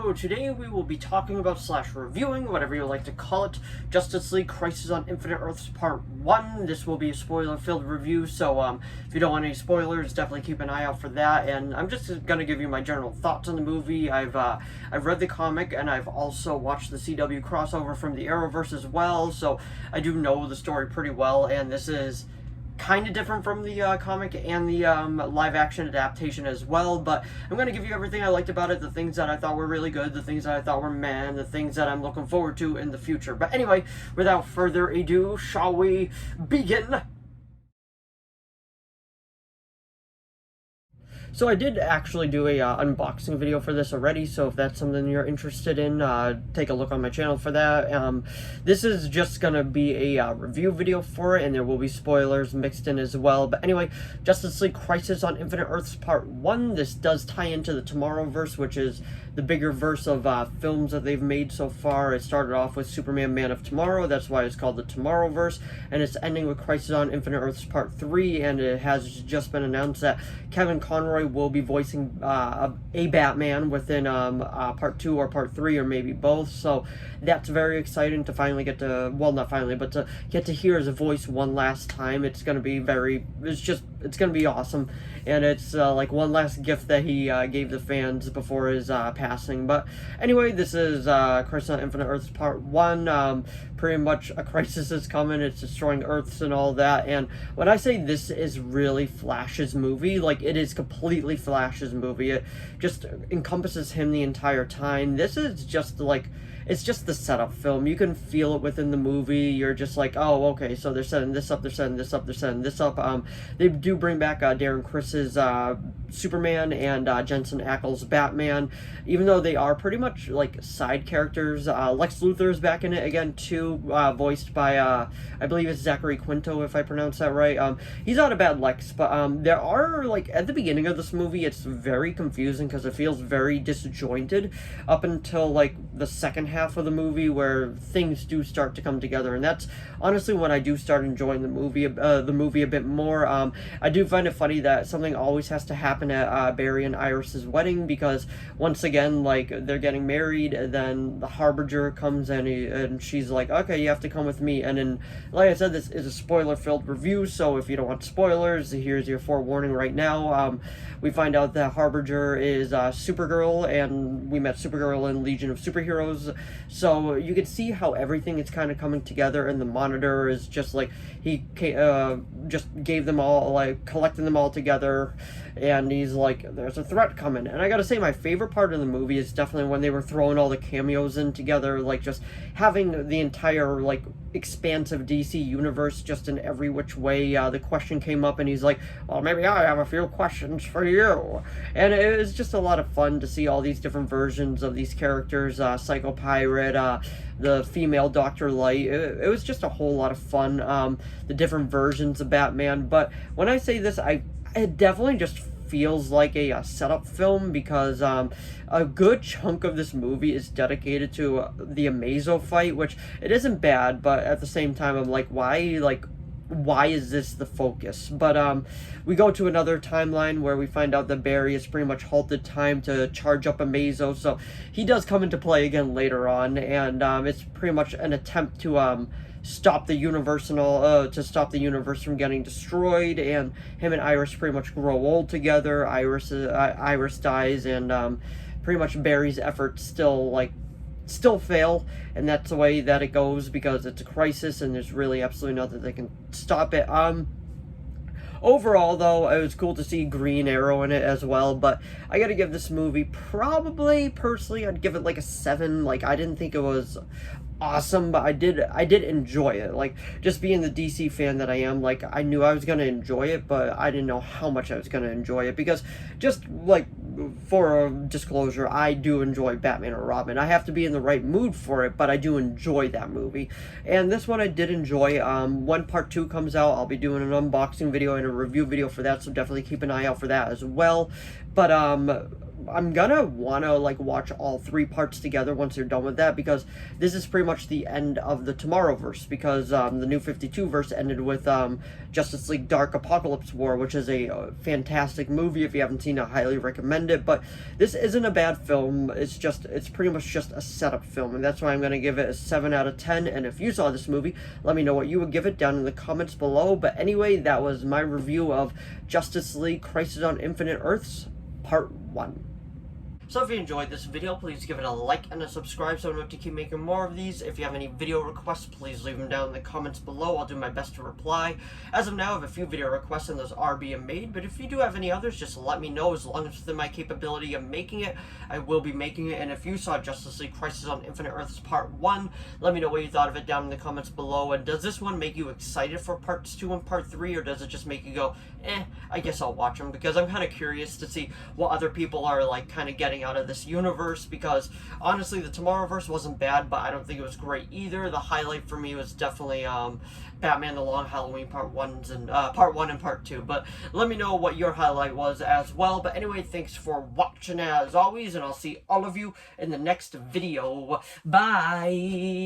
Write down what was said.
So today we will be talking about / reviewing, whatever you like to call it, Justice League Crisis on Infinite Earths Part 1. This will be a spoiler-filled review, so if you don't want any spoilers, definitely keep an eye out for that. And I'm just going to give you my general thoughts on the movie. I've read the comic, and I've also watched the CW crossover from the Arrowverse as well, so I do know the story pretty well, and this is kind of different from the comic and the live-action adaptation as well, but I'm going to give you everything I liked about it, the things that I thought were really good, the things that I thought were meh, and the things that I'm looking forward to in the future. But anyway, without further ado, shall we begin? So I did actually do a unboxing video for this already, so if that's something you're interested in, take a look on my channel for that. This is just gonna be a review video for it, and there will be spoilers mixed in as well. But anyway, Justice League Crisis on Infinite Earths Part 1. This does tie into the Tomorrowverse, which is the bigger verse of films that they've made so far. It started off with Superman Man of Tomorrow, that's why it's called the Tomorrowverse, and it's ending with Crisis on Infinite Earths Part 3, and it has just been announced that Kevin Conroy will be voicing a Batman within Part 2 or Part 3, or maybe both, so that's very exciting to finally get to, well, not finally, but to get to hear his voice one last time. It's going to be it's going to be awesome, and it's like one last gift that he gave the fans before his passing. But anyway, this is Crisis on Infinite Earths Part 1. Pretty much a crisis is coming, it's destroying Earths and all that, and when I say this is really Flash's movie, like, it is completely Flash's movie. It just encompasses him the entire time. This is just like, it's just the setup film. You can feel it within the movie. You're just like, oh, okay, so they're setting this up, they're setting this up, they're setting this up. They do bring back Darren Criss's Superman and Jensen Ackles' Batman, even though they are pretty much like side characters. Lex Luthor is back in it again too, voiced by I believe it's Zachary Quinto, if I pronounce that right. He's not a bad Lex, but there are, like, at the beginning of this movie, it's very confusing because it feels very disjointed up until like the second half of the movie, where things do start to come together, and that's honestly when I do start enjoying the movie a bit more. I do find it funny that something always has to happen at Barry and Iris's wedding, because once again, like, they're getting married, and then the Harbinger comes in, and she's like, okay, you have to come with me. And then, like I said, this is a spoiler-filled review, so if you don't want spoilers, here's your forewarning right now. We find out that Harbinger is Supergirl, and we met Supergirl in Legion of Superheroes, so you can see how everything is kind of coming together, and the Monitor is just like, he just gave them all, like, collecting them all together, and he's like, there's a threat coming. And I gotta say, my favorite part of the movie is definitely when they were throwing all the cameos in together, like, just having the entire, like, expansive DC universe just in every which way. The question came up, and he's like, well, maybe I have a few questions for you. And it was just a lot of fun to see all these different versions of these characters, Psycho Pirate, the female Dr. Light. It was just a whole lot of fun, the different versions of Batman. But when I say this, it definitely just feels like a setup film, because a good chunk of this movie is dedicated to the Amazo fight, which it isn't bad, but at the same time, I'm like, why is this the focus? But we go to another timeline where we find out that Barry has pretty much halted time to charge up Amazo, so he does come into play again later on, and it's pretty much an attempt to stop the universe and all, to stop the universe from getting destroyed. And him and Iris pretty much grow old together. Iris dies, and pretty much Barry's efforts still fail, and that's the way that it goes, because it's a crisis and there's really absolutely nothing that can stop it. Overall, though, it was cool to see Green Arrow in it as well, but I gotta give this movie, probably, personally, I'd give it like a 7. Like, I didn't think it was awesome, but I did enjoy it. Like, just being the DC fan that I am, like, I knew I was gonna enjoy it, but I didn't know how much I was gonna enjoy it, because, just, like, for disclosure, I do enjoy Batman or Robin. I have to be in the right mood for it, but I do enjoy that movie. And this one I did enjoy. When Part 2 comes out, I'll be doing an unboxing video and a review video for that, so definitely keep an eye out for that as well. But I'm gonna wanna like watch all 3 parts together once you're done with that, because this is pretty much the end of the Tomorrowverse, because the New 52 verse ended with Justice League Dark Apocalypse War, which is a fantastic movie. If you haven't seen it, I highly recommend it. But this isn't a bad film. It's pretty much just a setup film, and that's why I'm gonna give it a 7 out of 10. And if you saw this movie, let me know what you would give it down in the comments below. But anyway, that was my review of Justice League Crisis on Infinite Earths Part 1. So if you enjoyed this video, please give it a like and a subscribe so I know to keep making more of these. If you have any video requests, please leave them down in the comments below. I'll do my best to reply. As of now, I have a few video requests and those are being made, but if you do have any others, just let me know. As long as it's within my capability of making it, I will be making it. And if you saw Justice League Crisis on Infinite Earths Part 1, let me know what you thought of it down in the comments below. And does this one make you excited for Parts 2 and Part 3, or does it just make you go, I guess I'll watch them? Because I'm kind of curious to see what other people are like kind of getting out of this universe, because honestly the Tomorrowverse wasn't bad, but I don't think it was great either. The highlight for me was definitely Batman The Long Halloween Part 1 and Part 2. But let me know what your highlight was as well. But anyway, thanks for watching as always, and I'll see all of you in the next video. Bye.